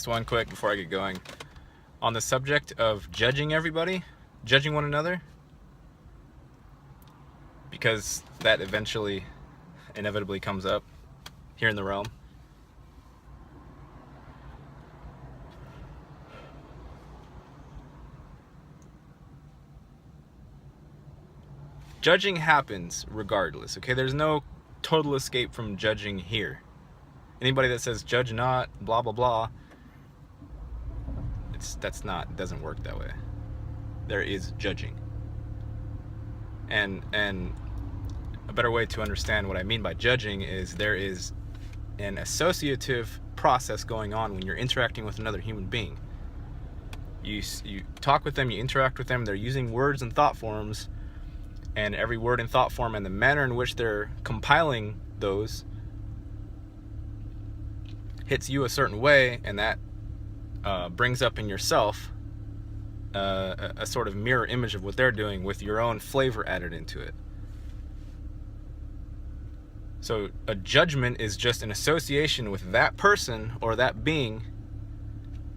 Just one quick before I get going. On the subject of judging everybody, judging one another, because that inevitably comes up here in the realm. Judging happens regardless, okay? There's no total escape from judging here. Anybody that says judge not, blah, blah, blah, it doesn't work that way. There is judging. And a better way to understand what I mean by judging is there is an associative process going on when you're interacting with another human being. You talk with them, you interact with them, they're using words and thought forms, and every word and thought form and the manner in which they're compiling those hits you a certain way, and that brings up in yourself a sort of mirror image of what they're doing with your own flavor added into it. So a judgment is just an association with that person or that being.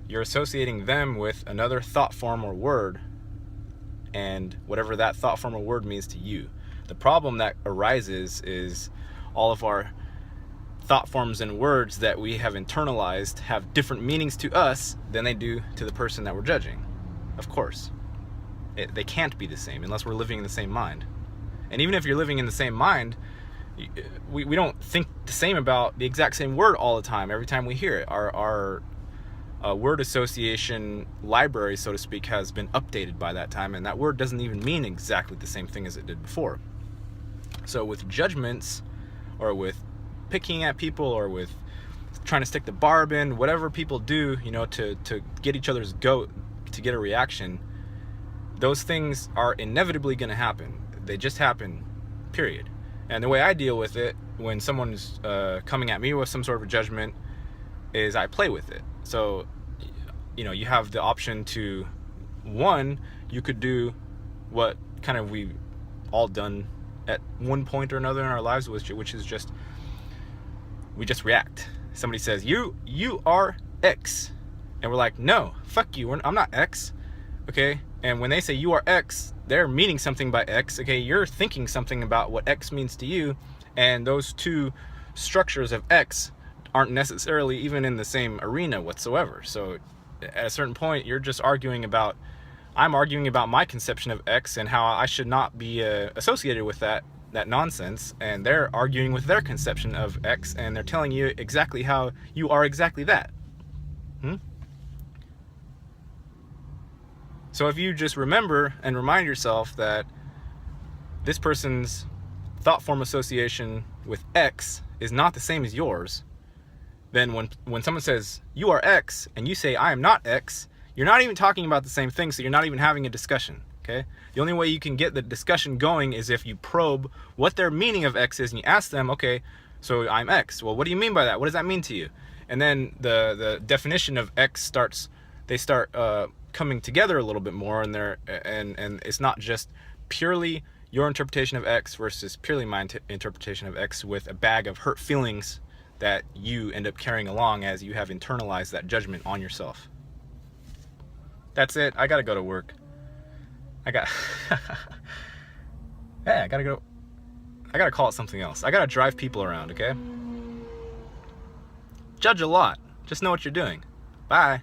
You're associating them with another thought form or word, and whatever that thought form or word means to you. The problem that arises is all of our thought forms and words that we have internalized have different meanings to us than they do to the person that we're judging. Of course. They can't be the same unless we're living in the same mind. And even if you're living in the same mind, we don't think the same about the exact same word all the time, every time we hear it. Our word association library, so to speak, has been updated by that time, and that word doesn't even mean exactly the same thing as it did before. So with judgments, or with picking at people, or with trying to stick the barb in, whatever people do, to get each other's goat, to get a reaction, those things are inevitably going to happen. They just happen, period. And the way I deal with it when someone's coming at me with some sort of a judgment is I play with it. So, you have the option to, one, you could do what kind of we've all done at one point or another in our lives, which is just, we just react. Somebody says, you are X. And we're like, no, fuck you, I'm not X. Okay? And when they say you are X, they're meaning something by X. Okay? You're thinking something about what X means to you. And those two structures of X aren't necessarily even in the same arena whatsoever. So at a certain point, you're just I'm arguing about my conception of X and how I should not be associated with that nonsense. And they're arguing with their conception of X, and they're telling you exactly how you are exactly that. So if you just remember and remind yourself that this person's thought form association with X is not the same as yours, then when someone says you are X and you say I am not X, you're not even talking about the same thing, so you're not even having a discussion. Okay? The only way you can get the discussion going is if you probe what their meaning of X is, and you ask them, okay, so I'm X. Well, what do you mean by that? What does that mean to you? And then the definition of X they start coming together a little bit more, and it's not just purely your interpretation of X versus purely my interpretation of X with a bag of hurt feelings that you end up carrying along as you have internalized that judgment on yourself. That's it. I gotta go to work. I gotta go. I gotta call it something else. I gotta drive people around, okay? Judge a lot. Just know what you're doing. Bye.